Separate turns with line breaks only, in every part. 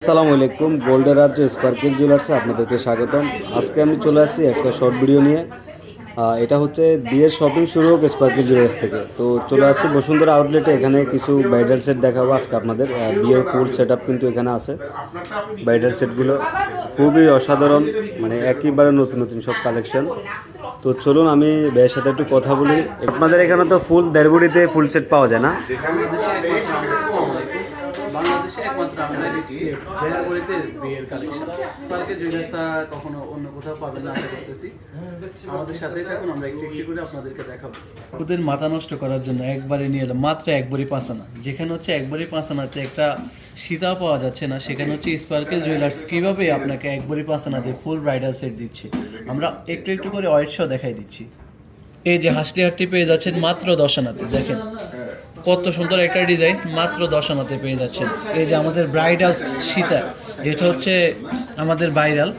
আসসালামু আলাইকুম, গোল্ডের রাজ্য স্পার্কেল জুয়েলার্সে আপনাদেরকে স্বাগতম। আজকে আমি চলে আসছি একটা শর্ট ভিডিও নিয়ে। এটা হচ্ছে বিয়ের শপিং শুরু হোক স্পার্কেল জুয়েলার্স থেকে। তো চলে আসছি বসুন্ধরা আউটলেটে। এখানে কিছু ব্রাইডাল সেট দেখাবো আজকে আপনাদের। বিয়ের ফুল সেট আপ কিন্তু এখানে আছে। ব্রাইডাল সেটগুলো খুবই অসাধারণ, মানে একেবারে নতুন নতুন সব কালেকশন। তো চলুন আমি ভাইয়ের সাথে একটু কথা বলি। আপনাদের এখানে তো ফুল দেড় ভরিতে ফুল সেট পাওয়া যায় না?
বাংলাদেশে একমাত্র আমরা দিচ্ছি দেড় বিয়ের কালেকশন। কালকে জুয়েলার্সটা কখনো অন্য কোথাও পাবেন না আশা করতেছি। আমাদের সাথেই থাকুন, আমরা একটু একটু করে আপনাদেরকে দেখাবো। ওদের মাথা নষ্ট করার জন্য একবারে নিয়ে এলাম মাত্র একবারই 5 আনা। যেখানে হচ্ছে একবারই 5 আনাতে একটা সীতাও পাওয়া যাচ্ছে না, সেখানে হচ্ছে স্পার্কেল জুয়েলার্স কীভাবে আপনাকে একবারই 5 আনাতে ফুল ব্রাইডাল সেট দিচ্ছে। আমরা একটু একটু করে ওয়াইট শো দেখাই দিচ্ছি। এই যে হাসলি হাটটি পেয়ে যাচ্ছেন মাত্র 10 আনাতে। দেখেন কত সুন্দর একটা ডিজাইন, মাত্র 10 আনাতে পেয়ে যাচ্ছেন। এই যে আমাদের ব্রাইডাল সীতা, যেটা হচ্ছে আমাদের ভাইরাল,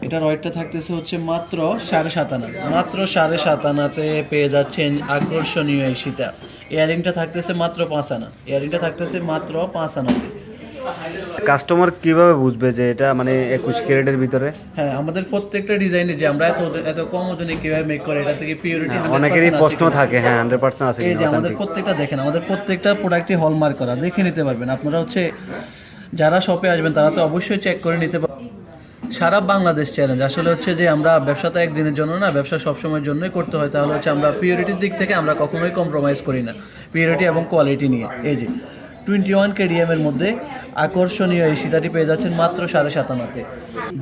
এটার ওয়েটটা থাকতেছে হচ্ছে মাত্র 7.5 আনা। মাত্র 7.5 আনাতে পেয়ে যাচ্ছেন আকর্ষণীয় এই সীতা। ইয়ারিংটা থাকতেছে মাত্র 5 আনা। ইয়ারিংটা থাকতেছে মাত্র 5 আনাতে।
কাস্টমার কিভাবে বুঝবে যে এটা মানে 21 ক্যারেটের ভিতরে?
হ্যাঁ, আমাদের প্রত্যেকটা ডিজাইনে যে আমরা এত কম ওজনে কিভাবে মেক করে, এটা থেকে পিওরিটি
অনেকেরই প্রশ্ন থাকে। হ্যাঁ, 100% আছে।
এই যে আমাদের প্রত্যেকটা দেখেন, আমাদের প্রত্যেকটা প্রোডাক্টই হলমার্ক করা, দেখে নিতে পারবেন আপনারা। হচ্ছে যারা শপে আসবেন তারা তো অবশ্যই চেক করে নিতে পারবেন। সারা বাংলাদেশ চ্যালেঞ্জ আসলে হচ্ছে যে আমরা ব্যবসা তো একদিনের জন্য না, ব্যবসা সবসময়ের জন্যই করতে হয়। তাহলে হচ্ছে আমরা পিওরিটির দিক থেকে আমরা কখনোই কম্প্রোমাইজ করি না, পিওরিটি এবং কোয়ালিটি নিয়ে। এই যে 21 কেডিএম এর মধ্যে আকর্ষণীয় এই সীতাটি পেয়ে যাচ্ছেন মাত্র 7.5 আনাতে।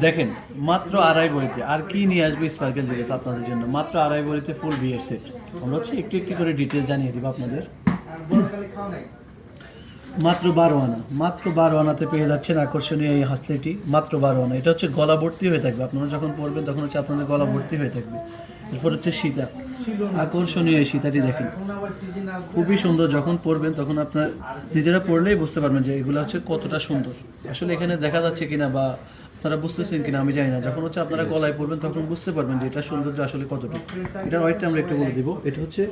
দেখেন মাত্র আড়াই বড়িতে। আর কি নিয়ে আসবে স্পার্কেল জুয়েলার্স আপনাদের জন্য? মাত্র আড়াই বড়িতে ফুল বিয়ের সেট। আমরা হচ্ছে একটু একটু করে ডিটেল জানিয়ে দিব আপনাদের। মাত্র 12 আনা। মাত্র 12 আনাতে পেয়ে যাচ্ছেন আকর্ষণীয় এই হাসলিটি। মাত্র 12 আনা। এটা হচ্ছে গলা ভর্তি হয়ে থাকবে, আপনারা যখন পরবেন তখন হচ্ছে আপনাদের গলা ভর্তি হয়ে থাকবে। এরপর হচ্ছে সীতা, আকর্ষণীয় এই সীতাটি দেখেন, খুবই সুন্দর। যখন পরবেন তখন আপনার নিজেরা পরলেই বুঝতে পারবেন যে এগুলো হচ্ছে কতটা সুন্দর। আসলে এখানে দেখা যাচ্ছে কিনা বা আপনারা বুঝতেছেন কিনা আমি জানি না। যখন হচ্ছে আপনারা গলায় পরবেন তখন বুঝতে পারবেন যে এটা সৌন্দর্য আসলে কতটুকু। এটার ওয়েটটা আমরা একটু বলে দিব। এটা হচ্ছে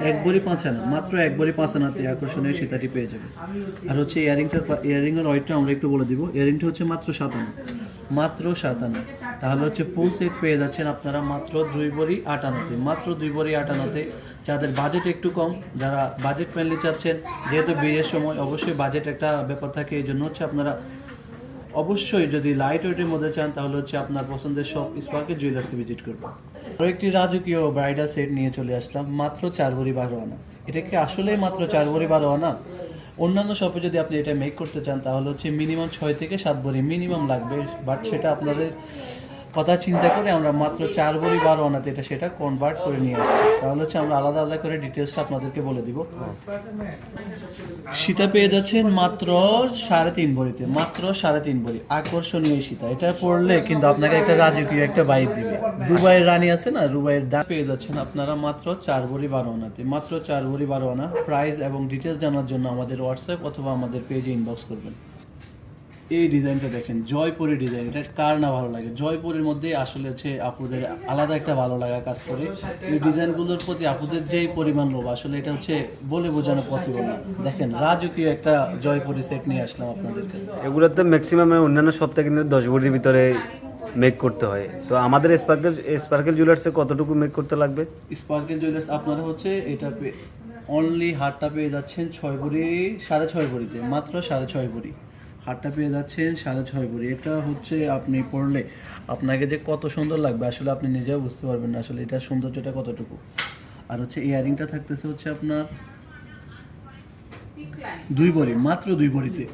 1 ভরি 5 আনা। মাত্র 1 ভরি 5 আনাতে আকর্ষণীয় সীতাটি পেয়ে যাবেন। আর হচ্ছে ইয়ারিংয়ের ওয়েটটা আমরা একটু বলে দিব। ইয়ারিংটা হচ্ছে মাত্র 7 আনা। মাত্র 7 আনা। তাহলে হচ্ছে ফুল সেট পেয়ে যাচ্ছেন আপনারা মাত্র 2 ভরি 8 আনাতে। মাত্র 2 ভরি 8 আনাতে। যাদের বাজেট একটু কম, যারা বাজেট ফ্রেন্ডলি চাচ্ছেন, যেহেতু বিয়ের সময় অবশ্যই বাজেট একটা ব্যাপার থাকে, এই জন্য হচ্ছে আপনারা অবশ্যই যদি লাইট ওয়েটের মধ্যে চান তাহলে হচ্ছে আপনার পছন্দের শপ স্পার্কেল জুয়েলার্সে ভিজিট করবেন। আরও একটি রাজকীয় ব্রাইডাল সেট নিয়ে চলে আসলাম মাত্র 4 ভরি 12 আনা। এটা কি আসলেই মাত্র 4 ভরি 12 আনা? অন্যান্য শপে যদি আপনি এটা মেক করতে চান তাহলে হচ্ছে মিনিমাম 6 থেকে 7 ভরি মিনিমাম লাগবে। বাট সেটা আপনাদের কথা চিন্তা করে আমরা মাত্র 4 ভরি 12 আনাতে সেটা কনভার্ট করে নিয়ে আসছি। তাহলে হচ্ছে আমরা আলাদা আলাদা করে ডিটেলসটা আপনাদেরকে বলে দিব। সীতা পেয়ে যাচ্ছেন মাত্র 3.5 ভরিতে। মাত্র 3.5 ভরি আকর্ষণীয় সীতা। এটা পড়লে কিন্তু আপনাকে একটা রাজকীয় একটা ভাইব দিবে। দুবাইয়ের রানী আছে না, দুবাইয়ের দা পেয়ে যাচ্ছেন আপনারা মাত্র 4 ভরি 12 আনাতে। মাত্র 4 ভরি 12 আনা। প্রাইস এবং ডিটেলস জানার জন্য আমাদের হোয়াটসঅ্যাপ অথবা আমাদের পেজে ইনবক্স করবেন। এই ডিজাইনটা দেখেন, জয়পুরি ডিজাইন। এটা কার না ভালো লাগে? জয়পুরের মধ্যে আসলে হচ্ছে আপুদের আলাদা একটা ভালো লাগা কাজ করে। এই ডিজাইনগুলোর প্রতি আপুদের যেই পরিমাণ লোভ, আসলে এটা হচ্ছে বলে বোঝানো পসিবল না। দেখেন রাজকীয় একটা জয়পুরি সেট নিয়ে আসলাম আপনাদের কাছে।
এগুলোতে ম্যাক্সিমাম অন্যান্য সপ্তাহে কিন্তু 10 ভরির ভিতরে মেক করতে হয়। তো আমাদের স্পার্কেল জুয়েলার্সে কতটুকু মেক করতে লাগবে?
স্পার্কেল জুয়েলার্স আপনারা হচ্ছে এটা অনলি হারটা পেয়ে যাচ্ছেন 6 ভরি 6.5 ভরিতে। মাত্র 6.5 ভরি হারটা পেয়ে যাচ্ছেন 6.5 ভরি। এটা হচ্ছে আপনি পরলে আপনাকে যে কত সুন্দর লাগবে আসলে আপনি নিজেও বুঝতে পারবেন না আসলে এটা সৌন্দর্যটা কতটুকু। আর হচ্ছে ইয়ারিংটা থাকতেছে হচ্ছে আপনার 2 ভরি। মাত্র 2 ভরিতে।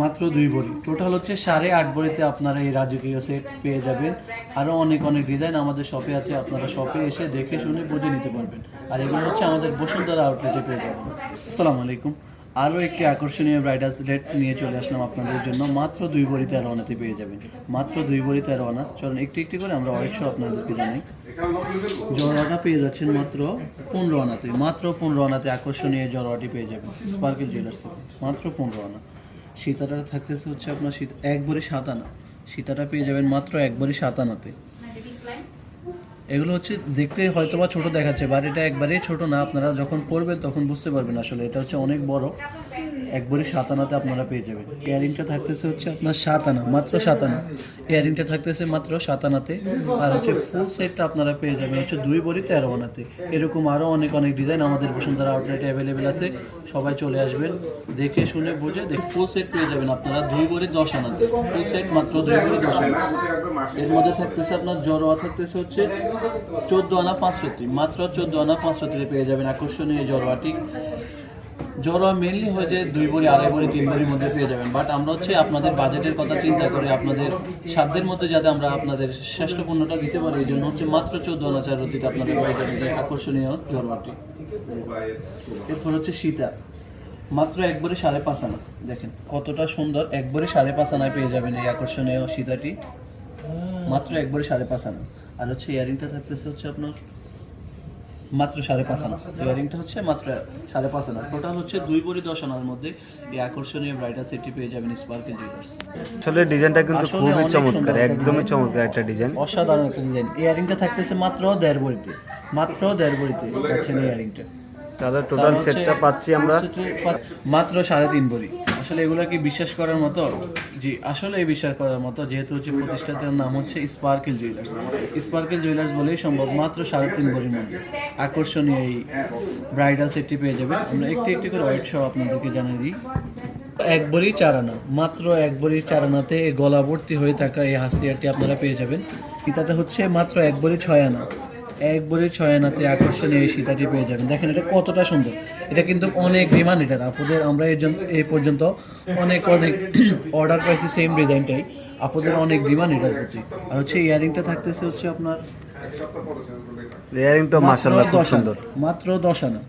মাত্র 2 ভরি। টোটাল হচ্ছে 8.5 ভরিতে আপনারা এই রাজকীয় সেট পেয়ে যাবেন। আরও অনেক অনেক ডিজাইন আমাদের শপে আছে, আপনারা শপে এসে দেখে শুনে বুঝে নিতে পারবেন। আর এগুলো হচ্ছে আমাদের বসুন্ধরা আউটলেটে পেয়ে যাবেন। আসসালামু আলাইকুম। আরও একটি আকর্ষণীয় ব্রাইডাল সেট নিয়ে চলে আসলাম আপনাদের জন্য। মাত্র 2 ভরি 13 আনাতে পেয়ে যাবেন। মাত্র 2 ভরি 13 আনা। চলুন একটু একটু করে আমরা ওয়েট শো আপনাদেরকে জানাই। জড়োয়াটা পেয়ে যাচ্ছেন মাত্র 15 আনাতে। মাত্র 15 আনাতে আকর্ষণীয় জড়োয়াটি পেয়ে যাবেন স্পার্কেল জুয়েলার্স থেকে। মাত্র 15 আনা। সীতাটা থাকতেছে হচ্ছে আপনার 1 ভরি 7 আনা। সীতাটা পেয়ে যাবেন মাত্র 1 ভরি 7 আনাতে। এগুলো হচ্ছে দেখতে হয়তো বা ছোটো দেখাচ্ছে, বাট এটা একবারেই ছোট না। আপনারা যখন পরবেন তখন বুঝতে পারবেন আসলে এটা হচ্ছে অনেক বড়। একবারে 7 আনাতে আপনারা পেয়ে যাবেন। ইয়ারিংটা থাকতেছে হচ্ছে আপনার 7 আনা, মাত্র 7 আনা। ইয়ারিংটা থাকতেছে মাত্র 7 আনাতে। আর হচ্ছে ফুল সেটটা আপনারা পেয়ে যাবেন হচ্ছে 2 ভরি 13 আনাতে। এরকম আরও অনেক অনেক ডিজাইন আমাদের বসুন্ধরা আউটলেটে অ্যাভেলেবেল আছে। সবাই চলে আসবেন, দেখে শুনে বুঝে ফুল সেট পেয়ে যাবেন আপনারা 2 ভরি 10 আনাতে। ফুল সেট মাত্র 2 ভরি 10 আনা। এর মধ্যে থাকতেছে আপনার জড়োয়া থাকতেছে হচ্ছে 14 আনা 5 রতি, মাত্র 14 আনা 5 রতিতে পেয়ে যাবেন আকর্ষণীয় জড়োয়াটি। জড়োয়া মেনলি হয় যে 2 ভরি 2.5 ভরি 3 ভরির মধ্যে পেয়ে যাবেন, বাট আমরা হচ্ছে আপনাদের বাজেটের কথা চিন্তা করে আপনাদের সাধ্যের মধ্যে যাতে আমরা আপনাদের শ্রেষ্ঠ পণ্যটা দিতে পারি, এই জন্য হচ্ছে মাত্র 14 আনা 4 রতিতে আপনাদের পেয়ে যাবেন এই আকর্ষণীয় জড়োয়াটি। এরপর হচ্ছে সীতা, মাত্র 1 ভরি 5.5 আনা। দেখেন কতটা সুন্দর, 1 ভরি 5.5 আনায় পেয়ে যাবেন এই আকর্ষণীয় সীতাটি, মাত্র 1 ভরি 5.5 আনা। আর হচ্ছে ইয়ারিংটা থাকতেছে হচ্ছে আপনার মাত্র 5.5 আনা। ইয়ারিংটা হচ্ছে মাত্র 5.5 আনা। টোটাল হচ্ছে 2 ভরি 10 আনার মধ্যে এই আকর্ষণীয় ব্রাইডাল সেটটি পেয়ে যাবেন স্পার্কেল জুয়েলার্স।
আসলে ডিজাইনটা কিন্তু
আসলে
খুবই
অনেক
চমৎকার,
সুন্দর
একদমই চমৎকার একটা ডিজাইন।
অসাধারণ একটা ডিজাইন। ইয়ারিংটা থাকতেছে মাত্র 1.5 ভরিতে, মাত্র 1.5 ভরিতে পাচ্ছেন ইয়ারিংটা।
তাহলে টোটাল সেটটা পাচ্ছি আমরা
মাত্র 3.5 ভরি। আসলে এগুলো কি বিশ্বাস করার মতো? জি, আসলে এই বিশ্বাস করার মতো, যেহেতু হচ্ছে প্রতিষ্ঠাতার নাম হচ্ছে স্পার্কেল জুয়েলার্স। স্পার্কেল জুয়েলার্স বলেই সম্ভব, মাত্র 3.5 ভরির মধ্যে আকর্ষণীয় এই ব্রাইডাল সেটটি পেয়ে যাবেন। আমরা একটি একটি করে ওয়েট সহ আপনাদেরকে জানিয়ে দিই। 1 ভরি 4 আনা, মাত্র 1 ভরি 4 আনাতে গলা ভর্তি হয়ে থাকা এই হাসলিয়ারটি আপনারা পেয়ে যাবেন। ফিতাটা হচ্ছে মাত্র 1 ভরি 6 আনা, 1 ভরি 6 আনাতে আকর্ষণীয় এই সীতাটি পেয়ে যাবেন। দেখেন এটা কতটা সুন্দর, এটা কিন্তু অনেক ডিমান্ড এটার আপুদের। আমরা এই পর্যন্ত অনেক অনেক অর্ডার পাইছি সেম ডিজাইনটাই, আপুদের অনেক ডিমান্ড এটার প্রতি। আর হচ্ছে ইয়ারিংটা থাকতেছে হচ্ছে আপনার
লেয়ারিং তো মাশাআল্লাহ খুব সুন্দর,
মাত্র 10 আনা।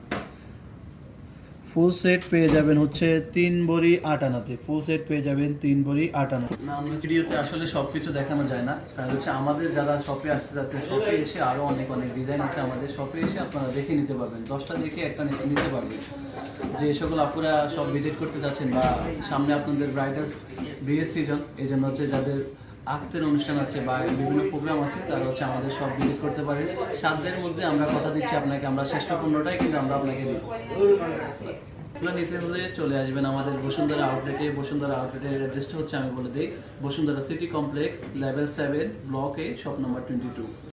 ফুল সেট পেয়ে যাবেন হচ্ছে 3 ভরি 8 আনাতে। ফুল সেট পেয়ে যাবেন 3 ভরি 8 আনা। না, আমরা ভিডিওতে আসলে সব কিছু দেখানো যায় না, তাহলে হচ্ছে আমাদের যারা শপে আসতে যাচ্ছে, শপে এসে আরও অনেক অনেক ডিজাইন আছে আমাদের শপে এসে আপনারা দেখে নিতে পারবেন। 10টা দেখে একটা নিতে পারবেন। যে সকল আপুরা সব ভিজিট করতে যাচ্ছেন বা সামনে আপনাদের ব্রাইডাল বিয়ের সিজন, এই জন্য হচ্ছে যাদের আক্তের অনুষ্ঠান আছে বা বিভিন্ন প্রোগ্রাম আছে, তারা হচ্ছে আমাদের সব ভিজিট করতে পারেন। সাধ্যের মধ্যে আমরা কথা দিচ্ছি আপনাকে, আমরা শ্রেষ্ঠ পণ্যটাই কিন্তু আমরা আপনাকে দিব। এগুলো নিতে হলে চলে আসবেন আমাদের বসুন্ধরা আউটলেটে। বসুন্ধরা আউটলেটের অ্যাড্রেসটা হচ্ছে আমি বলে দিই, Bashundhara city complex, level 7, block A, shop number 22।